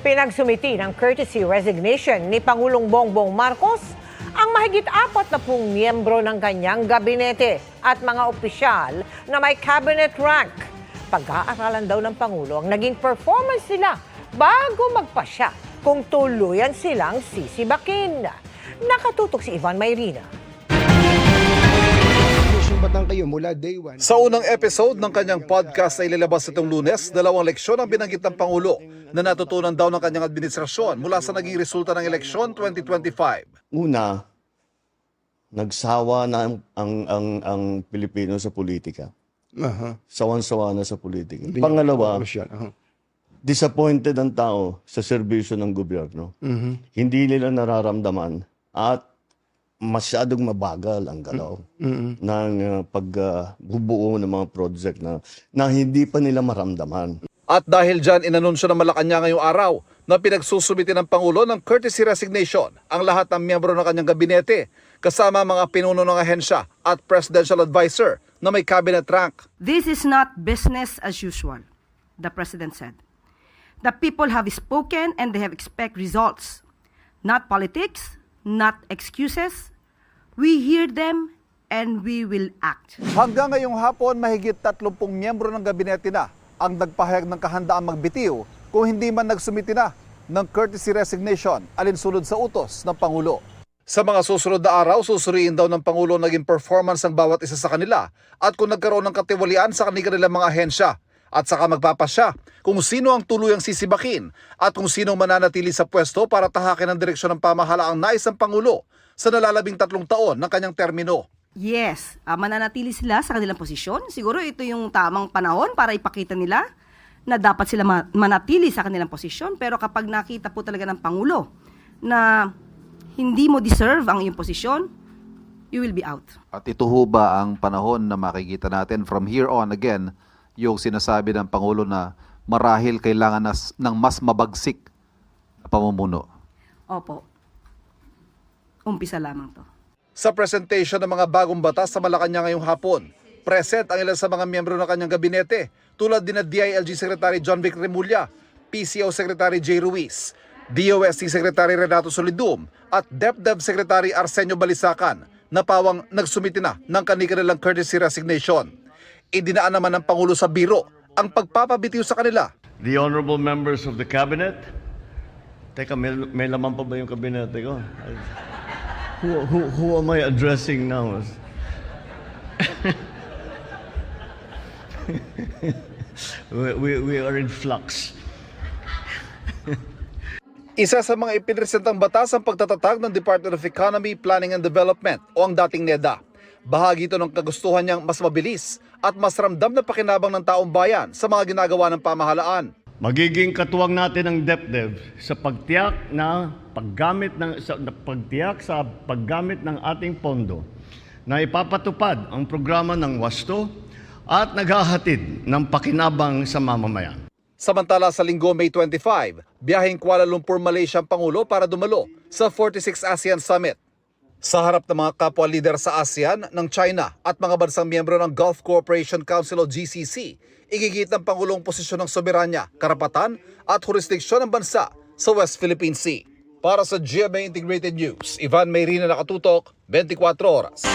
Pinagsumiti ng courtesy resignation ni Pangulong Bongbong Marcos ang mahigit 40 miyembro ng kanyang gabinete at mga opisyal na may cabinet rank. Pag-aaralan daw ng Pangulo ang naging performance nila bago magpasya kung tuluyan silang sisibakin. Nakatutok si Ivan Mayrina. Kayo mula day one. Sa unang episode ng kanyang podcast na ilalabas itong Lunes, 2 leksyon ang binanggit ng Pangulo na natutunan daw ng kanyang administrasyon mula sa naging resulta ng eleksyon 2025. Una, nagsawa na ang Pilipino sa politika. Sawan-sawa na sa politika. Pangalawa, disappointed ang tao sa serbisyo ng gobyerno. Hindi nila nararamdaman at masyadong mabagal ang galaw ng pagbubuo ng mga project na hindi pa nila maramdaman. At dahil dyan, inanunsyo ng Malacanang ngayong araw na pinagsusumiti ng Pangulo ng courtesy resignation ang lahat ng miyembro ng kanyang gabinete kasama mga pinuno ng ahensya at presidential advisor na may cabinet rank. This is not business as usual, the President said. The people have spoken and they have expect results, not politics, not excuses. We hear them and we will act. Hanggang ngayong hapon, mahigit 30 miyembro ng gabinete na ang nagpahayag ng kahandaang magbitiw kung hindi man nagsumiti na ng courtesy resignation alinsunod sa utos ng Pangulo. Sa mga susunod na araw, susuriin daw ng Pangulo naging performance ng bawat isa sa kanila at kung nagkaroon ng katiwalian sa kanilang mga ahensya at saka magpapasya kung sino ang tuluyang sisibakin at kung sino mananatili sa pwesto para tahakin ang direksyon ng pamahalaang nais ng Pangulo sa nalalabing 3 taon ng kanyang termino. Yes, mananatili sila sa kanilang posisyon. Siguro ito yung tamang panahon para ipakita nila na dapat sila manatili sa kanilang posisyon. Pero kapag nakita po talaga ng Pangulo na hindi mo deserve ang iyong posisyon, you will be out. At ito ho ba ang panahon na makikita natin from here on again, yung sinasabi ng Pangulo na marahil kailangan ng mas mabagsik na pamumuno? Opo. Umpisa lamang to. Sa presentation ng mga bagong batas sa Malacanang ngayong hapon, present ang ilan sa mga miyembro ng kanyang gabinete tulad din na DILG Secretary John Vic Remulla, PCO Secretary J. Ruiz, DOST Secretary Renato Solidum at DepDev Secretary Arsenio Balisacan na pawang nagsumiti na ng kanilang courtesy resignation. Idinaan naman ng Pangulo sa biro ang pagpapabitiw sa kanila. The honorable members of the cabinet. Teka, may laman pa ba yung kabinete ko? Who am I addressing now? we are in flux. Isa sa mga ipinresentang batas ang pagtatatag ng Department of Economy, Planning and Development o ang dating NEDA. Bahagi ito ng kagustuhan niyang mas mabilis at mas ramdam na pakinabang ng taong bayan sa mga ginagawa ng pamahalaan. Magiging katuwang natin ang DepDev sa pagtiyak sa paggamit ng ating pondo na ipapatupad ang programa ng WASTO at naghahatid ng pakinabang sa mamamayan. Samantala sa linggo May 25, biyaheng Kuala Lumpur, Malaysia ang Pangulo para dumalo sa 46 ASEAN Summit. Sa harap ng mga kapwa lider sa ASEAN, ng China at mga bansang miyembro ng Gulf Cooperation Council o GCC, igigit ng Pangulong posisyon ng soberanya, karapatan at jurisdiksyon ng bansa sa West Philippine Sea. Para sa GMA Integrated News, Ivan Mayrina, nakatutok, 24 oras.